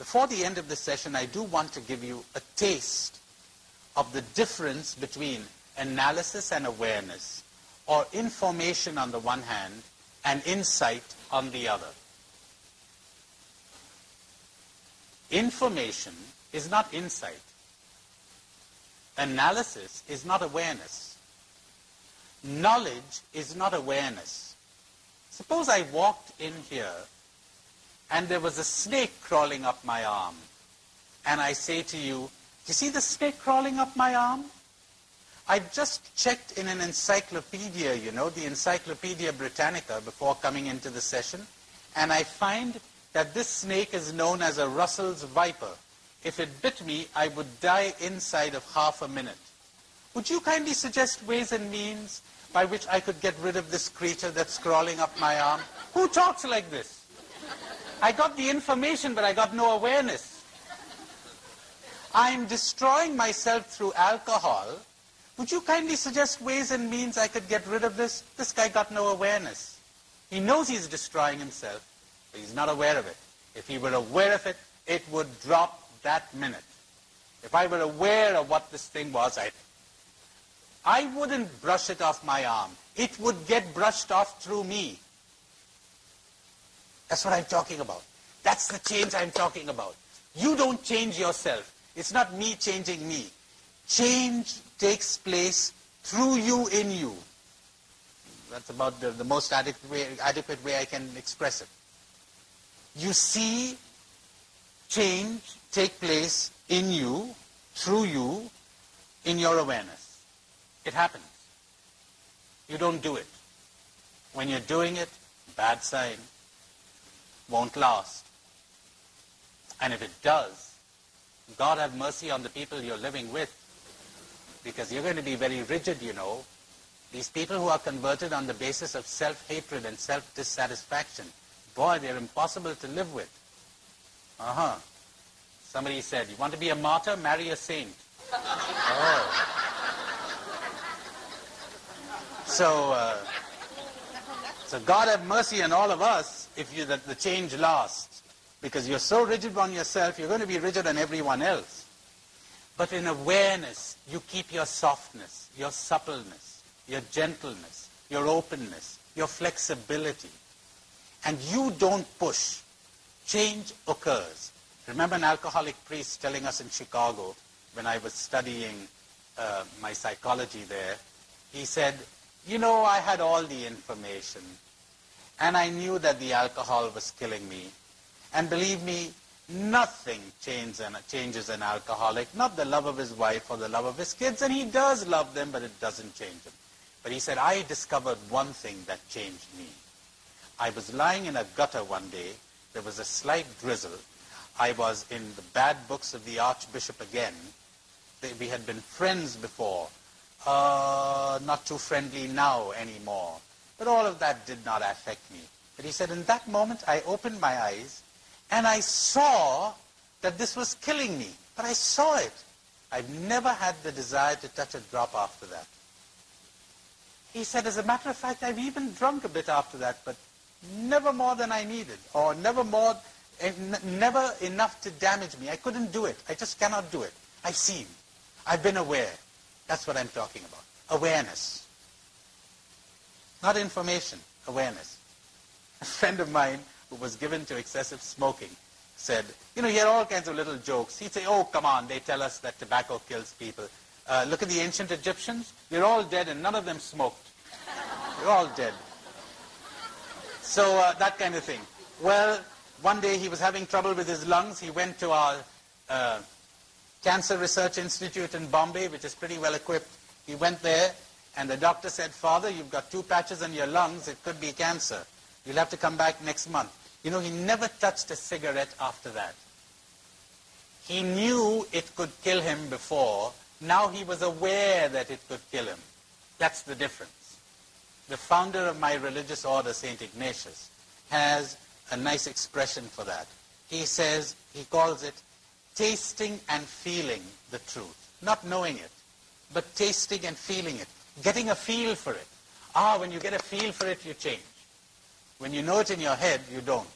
Before the end of the session, I do want to give you a taste of the difference between analysis and awareness, or information on the one hand and insight on the other. Information is not insight. Analysis is not awareness. Knowledge is not awareness. Suppose I walked in here and there was a snake crawling up my arm, and I say to you, you see the snake crawling up my arm? I just checked in an encyclopedia, you know, the Encyclopedia Britannica, before coming into the session, and I find that this snake is known as a Russell's viper. If it bit me, I would die inside of half a minute. Would you kindly suggest ways and means by which I could get rid of this creature that's crawling up my arm? Who talks like this? I got the information, but I got no awareness. I'm destroying myself through alcohol. Would you kindly suggest ways and means I could get rid of this? This guy got no awareness. He knows he's destroying himself, but he's not aware of it. If he were aware of it, it would drop that minute. If I were aware of what this thing was, I wouldn't brush it off my arm. It would get brushed off through me. That's what I'm talking about. That's the change I'm talking about. You don't change yourself. It's not me changing me. Change takes place through you, in you. That's about the most adequate way I can express it. You see change take place in you, through you, in your awareness. It happens. You don't do it. When you're doing it, bad sign. Won't last. And if it does, God have mercy on the people you're living with, because you're going to be very rigid, you know. These people who are converted on the basis of self-hatred and self-dissatisfaction, boy, they're impossible to live with. Somebody said, you want to be a martyr? Marry a saint. Oh. So God have mercy on all of us if the change lasts. Because you're so rigid on yourself, you're going to be rigid on everyone else. But in awareness, you keep your softness, your suppleness, your gentleness, your openness, your flexibility. And you don't push. Change occurs. Remember an alcoholic priest telling us in Chicago, when I was studying my psychology there, he said, you know, I had all the information, and I knew that the alcohol was killing me. And believe me, nothing changes an alcoholic, not the love of his wife or the love of his kids, and he does love them, but it doesn't change him. But he said, I discovered one thing that changed me. I was lying in a gutter one day. There was a slight drizzle. I was in the bad books of the Archbishop again. We had been friends before. Not too friendly now anymore. But all of that did not affect me. But he said, in that moment, I opened my eyes, and I saw that this was killing me. But I saw it. I've never had the desire to touch a drop after that. He said, as a matter of fact, I've even drunk a bit after that, but never more than I needed, or never enough to damage me. I couldn't do it. I just cannot do it. I've seen. I've been aware. That's what I'm talking about. Awareness. Not information. Awareness. A friend of mine who was given to excessive smoking said, you know, he had all kinds of little jokes. He'd say, oh, come on, they tell us that tobacco kills people. Look at the ancient Egyptians. They're all dead and none of them smoked. They're all dead. So that kind of thing. Well, one day he was having trouble with his lungs. He went to our Cancer Research Institute in Bombay, which is pretty well equipped. He went there, and the doctor said, Father, you've got 2 patches on your lungs. It could be cancer. You'll have to come back next month. You know, he never touched a cigarette after that. He knew it could kill him before. Now he was aware that it could kill him. That's the difference. The founder of my religious order, St. Ignatius, has a nice expression for that. He says, he calls it tasting and feeling the truth. Not knowing it, but tasting and feeling it. Getting a feel for it. When you get a feel for it, you change. When you know it in your head, you don't.